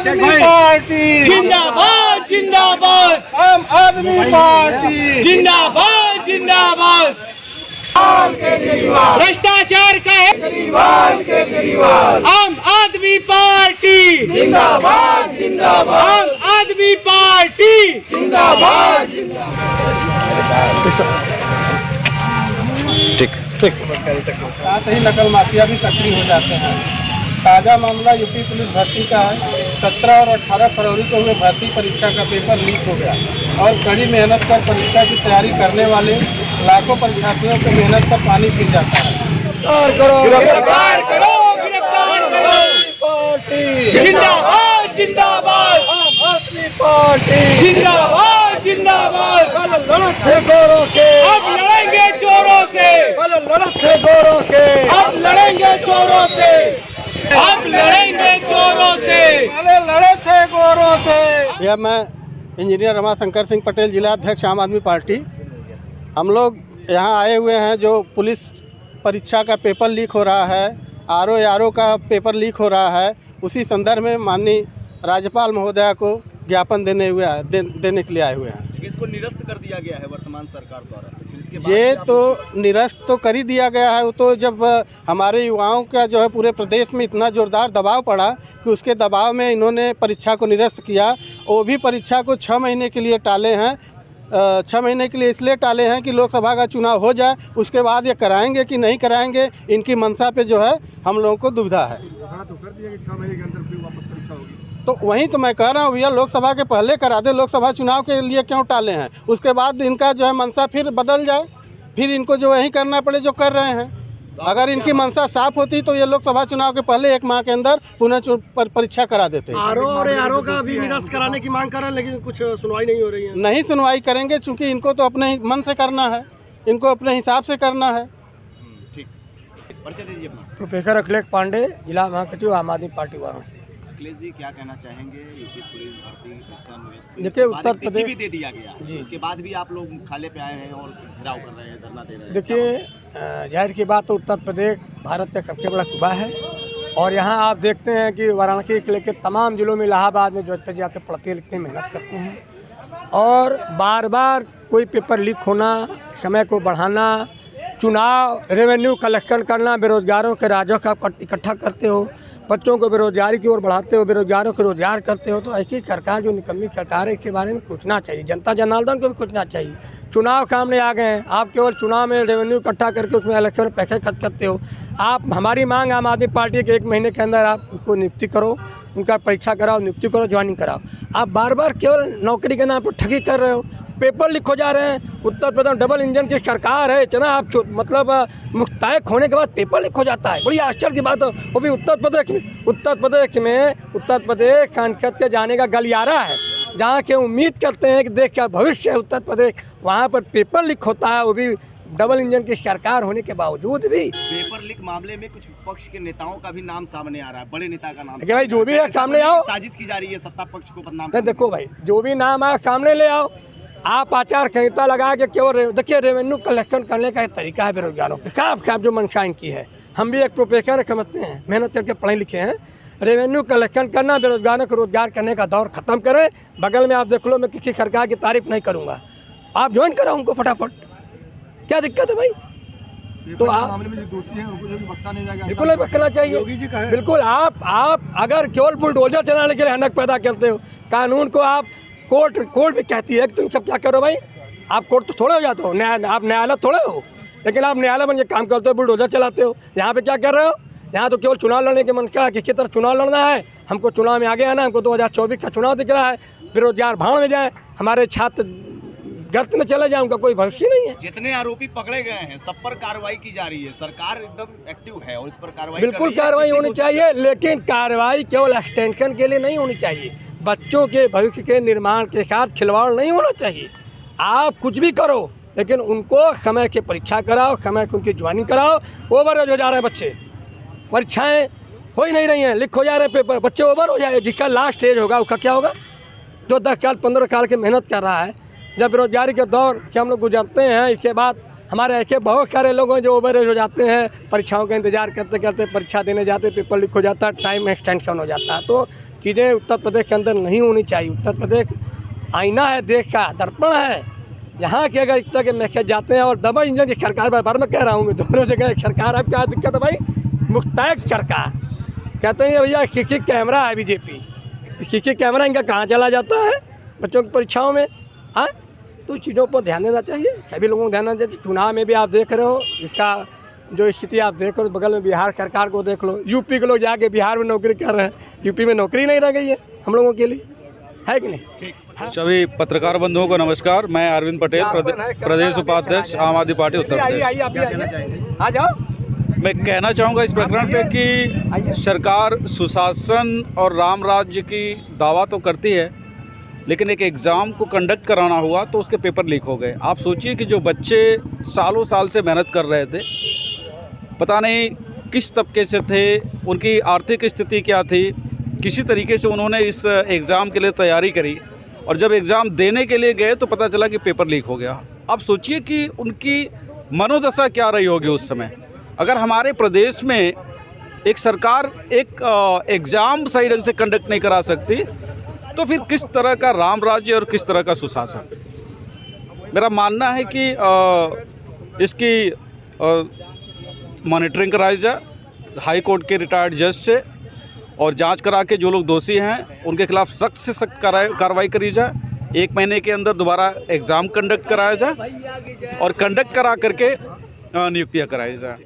आदमी पार्टी जिंदाबाद जिंदाबाद, आम आदमी पार्टी जिंदाबाद जिंदाबाद। भ्रष्टाचार का है केजरीवाल आम आदमी पार्टी, जिंदाबाद जिंदाबाद आम आदमी पार्टी जिंदाबाद साथ ही नकल माफिया भी सक्रिय हो जाते हैं। ताज़ा मामला यूपी पुलिस भर्ती का है। 17 और 18 फरवरी को हुए भर्ती परीक्षा का पेपर लीक हो गया और कड़ी मेहनत कर परीक्षा की तैयारी करने वाले लाखों परीक्षार्थियों की मेहनत पर पानी फिर जाता है। गिरफ्तार करो, गिरफ्तार करो। जिंदाबाद जिंदाबाद, आम आदमी पार्टी जिंदाबाद जिंदाबाद। लड़त है गोरों के, अब लड़ेंगे चोरों से, लड़त है गोरों के, अब लड़ेंगे चोरों से, अब लड़ेंगे चोरों से। लड़त है गोरों से। भैया मैं इंजीनियर रमाशंकर सिंह पटेल, जिला अध्यक्ष आम आदमी पार्टी। हम लोग यहाँ आए हुए हैं जो पुलिस परीक्षा का पेपर लीक हो रहा है, आरओ का पेपर लीक हो रहा है, उसी संदर्भ में माननीय राज्यपाल महोदया को ज्ञापन देने के लिए आए हुए हैं। इसको निरस्त कर दिया गया है वर्तमान सरकार द्वारा। इसके बाद ये तो निरस्त तो कर ही दिया गया है। वो तो जब हमारे युवाओं का जो है पूरे प्रदेश में इतना ज़ोरदार दबाव पड़ा कि उसके दबाव में इन्होंने परीक्षा को निरस्त किया। वो भी परीक्षा को 6 महीने के लिए टाले हैं। 6 महीने के लिए इसलिए टाले हैं कि लोकसभा का चुनाव हो जाए, उसके बाद ये कराएंगे कि नहीं कराएंगे, इनकी मंशा पे जो है हम लोगों को दुविधा है। तो वहीं तो मैं कह रहा हूँ भैया, लोकसभा के पहले करा दे, लोकसभा चुनाव के लिए क्यों टाले हैं? उसके बाद इनका जो है मंशा फिर बदल जाए, फिर इनको जो वही करना पड़े जो कर रहे हैं। अगर इनकी मंशा साफ होती तो ये लोकसभा चुनाव के पहले 1 माह के अंदर पुनः परीक्षा करा देते। आरओ का भी निरस्त कराने की मांग कर रहे हैं, लेकिन कुछ सुनवाई नहीं हो रही है। नहीं सुनवाई करेंगे, चूँकि इनको तो अपने ही मन से करना है, इनको अपने हिसाब से करना है। ठीक, परिचय दीजिए अपना। प्रोफेसर अखिलेश पांडे, जिला महासचिव आम आदमी पार्टी वाराणसी। अखिलेश जी क्या कहना चाहेंगे? यूपी पुलिस भर्ती देखिए, उत्तर प्रदेश भी दे दिया गया जी, उसके बाद भी आप लोग खाले पे आए हैं और घेराव कर रहे हैं, धरना दे रहे हैं। देखिए, जाहिर की बात तो उत्तर प्रदेश भारत का सबसे बड़ा सूबा है और यहाँ आप देखते हैं कि वाराणसी से लेकर तमाम जिलों में, इलाहाबाद में जो जाके पढ़ते लिखते मेहनत करते हैं और बार बार कोई पेपर लीक होना, समय को बढ़ाना, चुनाव, रेवेन्यू कलेक्शन करना, बेरोजगारों के राजस्व का इकट्ठा करते हो, बच्चों को बेरोजगारी की ओर बढ़ाते हो, बेरोजगारों को रोजगार करते हो। तो ऐसी सरकार जो निकम्मी सरकार है, इसके बारे में सोचना चाहिए। जनता जनार्दन को भी सोचना चाहिए। चुनाव सामने आ गए हैं, आप केवल चुनाव में रेवेन्यू इकट्ठा करके उसमें इलेक्शन में पैसे खर्च करते हो। आप हमारी मांग आम आदमी पार्टी के 1 महीने के अंदर आप उसको नियुक्ति करो, उनका परीक्षा कराओ, नियुक्ति करो, ज्वाइनिंग कराओ। आप बार बार केवल नौकरी के नाम पर ठगी कर रहे हो, पेपर लीक हो जा रहे हैं। उत्तर प्रदेश डबल इंजन की सरकार है, इतना आप मतलब मुस्तैक होने के बाद पेपर लीक हो जाता है, बड़ी आश्चर्य की बात हो। वो भी उत्तर प्रदेश में। उत्तर प्रदेश सांसद के जाने का गलियारा है, जहाँ के उम्मीद करते हैं कि देश का भविष्य है उत्तर प्रदेश, वहाँ पर पेपर लीक होता है, वो भी डबल इंजन की सरकार होने के बावजूद भी। पेपर लीक मामले में कुछ पक्ष के नेताओं का भी नाम सामने आ रहा है, बड़े नेता का नाम। भाई जो भी है सामने आओ, साजिश की जा रही है सत्ता पक्ष को बदनाम। देखो भाई, जो भी नाम आए सामने ले आओ। आप आचार संहिता लगा के केवल देखिए, रेवेन्यू कलेक्शन करने का एक तरीका है बेरोजगारों के साफ जो मंशा इनकी है। हम भी एक प्रोफेसर समझते हैं, मेहनत करके पढ़े लिखे हैं। रेवेन्यू कलेक्शन करना, बेरोजगारों को रोजगार करने का दौर खत्म करें। बगल में आप देख लो, मैं किसी सरकार की तारीफ नहीं करूँगा, आप ज्वाइन कराओ उनको फटाफट, क्या दिक्कत है भाई? तो आप मामले में जो दोषी हैं उनको भी बख्शा नहीं जाएगा, बिल्कुल नहीं बख्शना चाहिए। बिल्कुल, आप अगर केवल बुलडोजर चलाने के लिए हनक पैदा करते हो, कानून को आप कोर्ट भी कहती है कि तुम सब क्या करो भाई, आप कोर्ट तो थोड़े हो जाते हो, आप न्यायालय थोड़े हो, लेकिन आप न्यायालय बन के काम करते हो, बुलडोजर चलाते हो। यहाँ पे क्या कर रहे हो? यहाँ तो केवल चुनाव लड़ने के मन का, किसी तरह चुनाव लड़ना है, हमको चुनाव में आगे आना, हमको 2024 का चुनाव दिख रहा है, बेरोजगार भाड़ में जाए, हमारे छात्र गर्त में चले जाए, उनका कोई भविष्य नहीं है। जितने आरोपी पकड़े गए हैं सब पर कार्रवाई की जा रही है, सरकार एकदम एक्टिव है और इस पर कार्रवाई बिल्कुल कार्रवाई होनी चाहिए, लेकिन कार्रवाई केवल एक्सटेंशन के लिए नहीं होनी चाहिए। बच्चों के भविष्य के निर्माण के साथ खिलवाड़ नहीं होना चाहिए। आप कुछ भी करो, लेकिन उनको समय के परीक्षा कराओ, समय की उनकी ज्वाइनिंग कराओ। ओवर हो जा रहे हैं बच्चे, परीक्षाएँ हो ही नहीं रही हैं, लिख हो जा रहे पेपर, बच्चे ओवर हो जाए। जिसका लास्ट स्टेज होगा उसका क्या होगा? जो 10 साल 15 साल की मेहनत कर रहा है। जब बेरोजगारी के दौर से हम लोग गुजरते हैं, इसके बाद हमारे ऐसे बहुत सारे लोग हैं जो ओवरेज हो जाते हैं, परीक्षाओं का इंतज़ार करते करते परीक्षा देने जाते, पेपर लीक हो जाता है, टाइम एक्सटेंशन हो जाता है। तो चीज़ें उत्तर प्रदेश के अंदर नहीं होनी चाहिए। उत्तर प्रदेश आईना है, देश का दर्पण है। यहाँ के अगर इस तरह के मैसेज जाते हैं और डबल इंजन की सरकार, बार मैं कह रहा हूँ दोनों जगह सरकार, अब क्या दिक्कत है भाई, मुस्तैद सरकार। कहते हैं भैया सीसी कैमरा है बीजेपी, सीसी कैमरा इनका कहाँ चला जाता है बच्चों की परीक्षाओं में। हाँ, तो चीज़ों पर ध्यान देना चाहिए, सभी लोगों को ध्यान देना चाहिए। चुनाव में भी आप देख रहे हो इसका जो स्थिति आप देख रहे हो, बगल में बिहार सरकार को देख लो, यूपी के लोग जाके बिहार में नौकरी कर रहे हैं, यूपी में नौकरी नहीं रह गई है हम लोगों के लिए, है कि नहीं। सभी पत्रकार बंधुओं को नमस्कार। मैं अरविंद पटेल, प्रदेश उपाध्यक्ष आम आदमी पार्टी उत्तर प्रदेश। आ जाओ। मैं कहना चाहूँगा इस प्रकरण पे कि सरकार सुशासन और राम राज्य की दावा तो करती है, लेकिन एक एग्ज़ाम को कंडक्ट कराना हुआ तो उसके पेपर लीक हो गए। आप सोचिए कि जो बच्चे सालों साल से मेहनत कर रहे थे, पता नहीं किस तबके से थे, उनकी आर्थिक स्थिति क्या थी, किसी तरीके से उन्होंने इस एग्ज़ाम के लिए तैयारी करी और जब एग्ज़ाम देने के लिए गए तो पता चला कि पेपर लीक हो गया। अब सोचिए कि उनकी मनोदशा क्या रही होगी उस समय। अगर हमारे प्रदेश में एक सरकार एक एग्ज़ाम सही ढंग से कंडक्ट नहीं करा सकती तो फिर किस तरह का राम राज्य और किस तरह का सुशासन। मेरा मानना है कि इसकी मॉनिटरिंग कराई जाए हाई कोर्ट के रिटायर्ड जज से, और जांच करा के जो लोग दोषी हैं उनके खिलाफ सख्त से सख्त कार्रवाई करी जाए। 1 महीने के अंदर दोबारा एग्ज़ाम कंडक्ट कराया जाए और कंडक्ट करा करके नियुक्तियाँ कराई जाए।